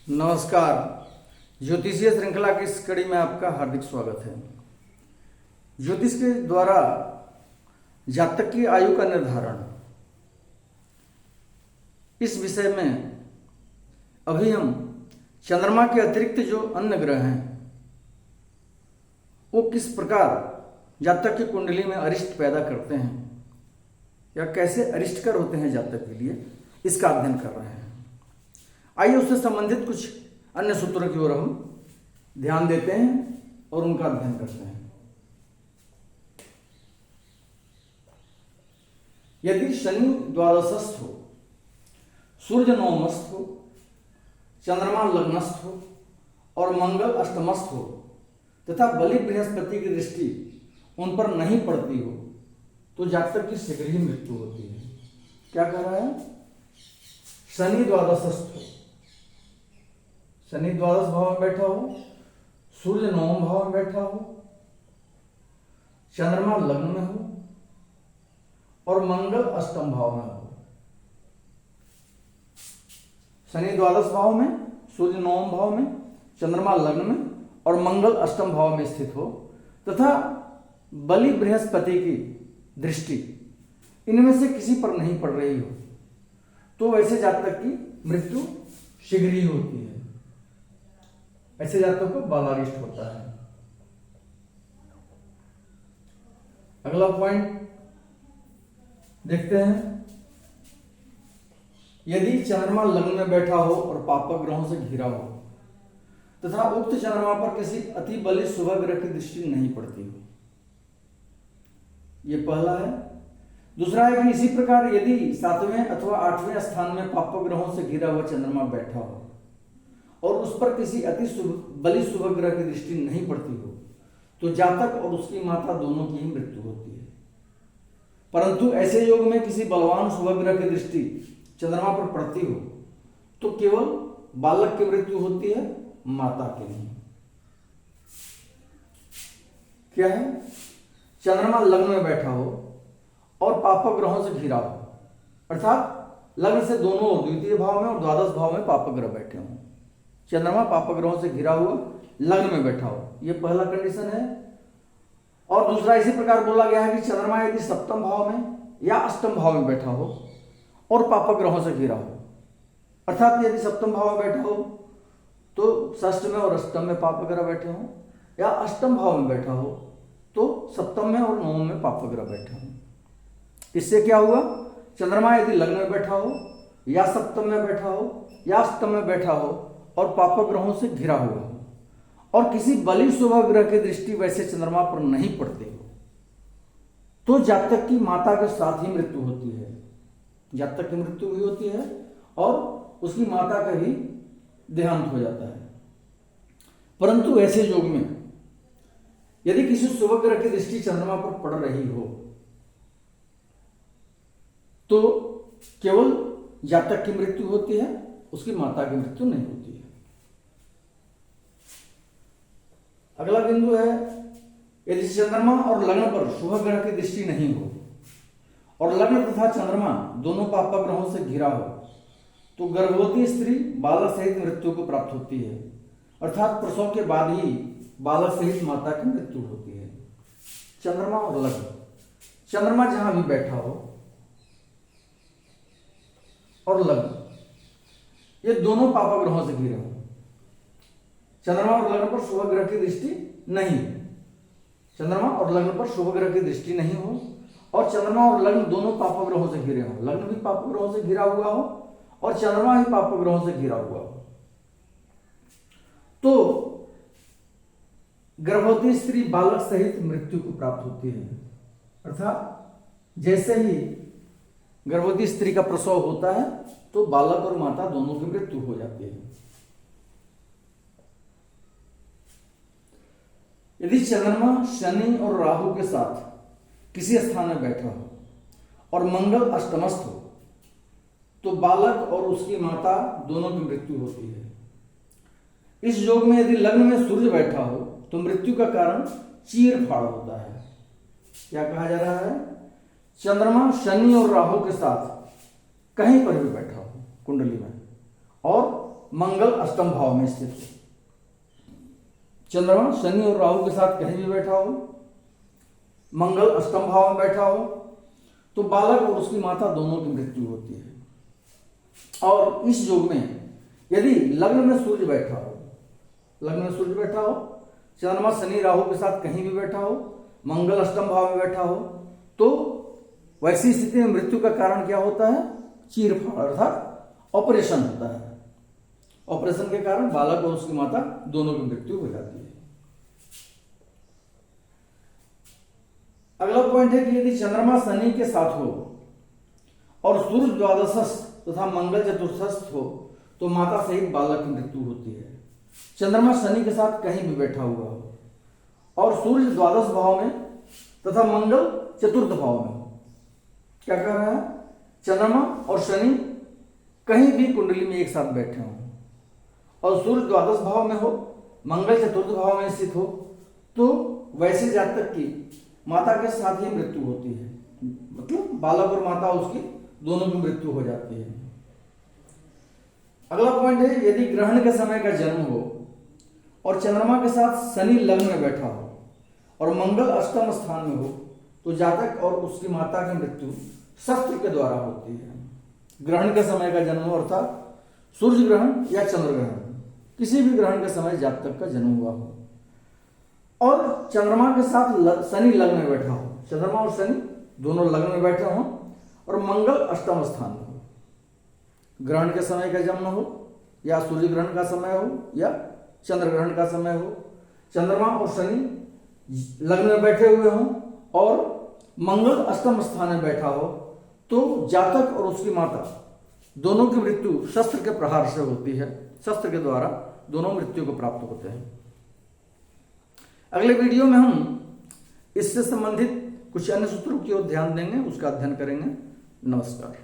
नमस्कार। ज्योतिषीय श्रृंखला की इस कड़ी में आपका हार्दिक स्वागत है। ज्योतिष के द्वारा जातक की आयु का निर्धारण, इस विषय में अभी हम चंद्रमा के अतिरिक्त जो अन्य ग्रह हैं वो किस प्रकार जातक की कुंडली में अरिष्ट पैदा करते हैं या कैसे अरिष्टकर होते हैं जातक के लिए, इसका अध्ययन कर रहे हैं। आइए उससे संबंधित कुछ अन्य सूत्रों की ओर हम ध्यान देते हैं और उनका अध्ययन करते हैं। यदि शनि द्वादशस्थ हो, सूर्य नवमस्थ हो, चंद्रमा लग्नस्थ हो और मंगल अष्टमस्थ हो तथा बलि बृहस्पति की दृष्टि उन पर नहीं पड़ती हो तो जातक की शीघ्र ही मृत्यु होती है। क्या कह रहा है? शनि द्वादशस्थ हो, शनि द्वादश भाव में बैठा हो, सूर्य नवम भाव में बैठा हो, चंद्रमा लग्न में हो और मंगल अष्टम भाव में हो। शनि द्वादश भाव में, सूर्य नवम भाव में, चंद्रमा लग्न में और मंगल अष्टम भाव में स्थित हो तथा बलि बृहस्पति की दृष्टि इनमें से किसी पर नहीं पड़ रही हो तो वैसे जातक की मृत्यु शीघ्र ही होती है। ऐसे जातक को बालारिष्ट होता है। अगला पॉइंट देखते हैं। यदि चंद्रमा लग्न में बैठा हो और पापक ग्रहों से घिरा हो तथा उक्त चंद्रमा पर किसी अति बलिष्ठ शुभ ग्रह की दृष्टि नहीं पड़ती हो, यह पहला है। दूसरा है कि इसी प्रकार यदि 7वें अथवा 8वें स्थान में पापक ग्रहों से घिरा हुआ चंद्रमा बैठा हो और उस पर किसी अति बलिष्ठ शुभ ग्रह की दृष्टि नहीं पड़ती हो तो जातक और उसकी माता दोनों की ही मृत्यु होती है। परंतु ऐसे योग में किसी बलवान शुभ ग्रह की दृष्टि चंद्रमा पर पड़ती हो तो केवल बालक की मृत्यु होती है, माता की नहीं। क्या है? चंद्रमा लग्न में बैठा हो और पापक ग्रहों से घिरा हो, अर्थात लग्न से दोनों ओर द्वितीय भाव में और द्वादश भाव में पापक ग्रह बैठे हों। चंद्रमा पापक ग्रहों से घिरा हुआ लग्न में बैठा हो, यह पहला कंडीशन है। और दूसरा इसी प्रकार बोला गया है कि चंद्रमा यदि सप्तम भाव में या अष्टम भाव में बैठा हो और पापक ग्रहों से घिरा हो, अर्थात यदि सप्तम भाव में बैठा हो तो षष्ठ में और अष्टम में पापक ग्रह बैठे हों, या अष्टम भाव में बैठा हो तो सप्तम में और नवम में पापक ग्रह बैठे हों। इससे क्या हुआ? चंद्रमा यदि लग्न में बैठा हो या सप्तम में बैठा हो या अष्टम में बैठा हो और पापक ग्रहों से घिरा हुआ हो और किसी बलिष्ठ शुभ ग्रह की दृष्टि वैसे चंद्रमा पर नहीं पड़ती हो तो जातक की माता के साथ ही मृत्यु होती है। जातक की मृत्यु भी होती है और उसकी माता का भी देहांत हो जाता है। परंतु ऐसे योग में यदि किसी शुभ ग्रह की दृष्टि चंद्रमा पर पड़ रही हो तो केवल जातक की मृत्यु होती है, उसकी माता की मृत्यु नहीं होती है। अगला बिंदु है, यदि चंद्रमा और लग्न पर शुभ ग्रह की दृष्टि नहीं हो और लग्न तथा चंद्रमा दोनों पापक ग्रहों से घिरा हो तो गर्भवती स्त्री बालक सहित मृत्यु को प्राप्त होती है, अर्थात प्रसव के बाद ही बालक सहित माता की मृत्यु होती है। चंद्रमा और लग्न, चंद्रमा जहां भी बैठा हो और लग्न, ये दोनों पापक ग्रहों से घिरे हो। चंद्रमा और लग्न पर शुभ ग्रह की दृष्टि नहीं, चंद्रमा और लग्न पर शुभ ग्रह की दृष्टि नहीं हो और चंद्रमा और लग्न दोनों पापक ग्रहों से घिरे हो, लग्न भी पापक ग्रहों से घिरा हुआ हो और चंद्रमा ही पापक ग्रहों से घिरा हुआ हो तो गर्भवती स्त्री बालक सहित मृत्यु को प्राप्त होती है। अर्थात जैसे ही गर्भवती स्त्री का प्रसव होता है तो बालक और माता दोनों की मृत्यु हो जाती है। यदि चंद्रमा शनि और राहु के साथ किसी स्थान में बैठा हो और मंगल अष्टमस्थ हो तो बालक और उसकी माता दोनों की मृत्यु होती है। इस योग में यदि लग्न में सूर्य बैठा हो तो मृत्यु का कारण चीर फाड़ होता है। क्या कहा जा रहा है? चंद्रमा शनि और राहु के साथ कहीं पर भी बैठा हो कुंडली में और मंगल अष्टम भाव में स्थित हो। चंद्रमा शनि और राहु के साथ कहीं भी बैठा हो, मंगल अष्टम भाव में बैठा हो, तो बालक और उसकी माता दोनों की मृत्यु होती है। और इस योग में यदि लग्न में सूर्य बैठा हो, लग्न में सूर्य बैठा हो, चंद्रमा शनि राहु के साथ कहीं भी बैठा हो, मंगल अष्टम भाव में बैठा हो, तो वैसी स्थिति में मृत्यु का कारण क्या होता है? चीरफाड़ अर्थात ऑपरेशन होता है। ऑपरेशन के कारण बालक और उसकी माता दोनों की मृत्यु हो जाती है। अगला पॉइंट है कि यदि चंद्रमा शनि के साथ हो और सूर्य द्वादशस्थ तथा मंगल चतुर्थस्थ हो तो माता सहित बालक की मृत्यु होती है। चंद्रमा शनि के साथ कहीं भी बैठा हुआ हो और सूर्य द्वादश भाव में तथा मंगल चतुर्थ भाव में हो, क्या कह रहा है? चंद्रमा और शनि कहीं भी कुंडली में एक साथ बैठे हों और सूर्य द्वादश भाव में हो, मंगल चतुर्थ भाव में स्थित हो, तो वैसे जातक की माता के साथ ही मृत्यु होती है, मतलब बालक और माता उसकी दोनों की मृत्यु हो जाती है। अगला पॉइंट है, यदि ग्रहण के समय का जन्म हो और चंद्रमा के साथ शनि लग्न में बैठा हो और मंगल अष्टम स्थान में हो तो जातक और उसकी माता की मृत्यु शस्त्र के द्वारा होती है। ग्रहण के समय का जन्म हो अर्थात सूर्य ग्रहण या चंद्र ग्रहण, किसी भी ग्रहण के समय जातक का जन्म हुआ हो और चंद्रमा के साथ शनि लग्न में बैठा हो, चंद्रमा और शनि दोनों लग्न में बैठे हों और मंगल अष्टम स्थान में हो, ग्रहण के समय का जन्म हो या सूर्य ग्रहण का समय हो या चंद्र ग्रहण का समय हो, चंद्रमा और शनि लग्न में बैठे हुए हों और मंगल अष्टम स्थान में बैठा हो तो जातक और उसकी माता दोनों की मृत्यु शस्त्र के प्रहार से होती है। शस्त्र के द्वारा दोनों मृत्यु को प्राप्त होते हैं। अगले वीडियो में हम इससे संबंधित कुछ अन्य सूत्रों की ओर ध्यान देंगे, उसका अध्ययन करेंगे। नमस्कार।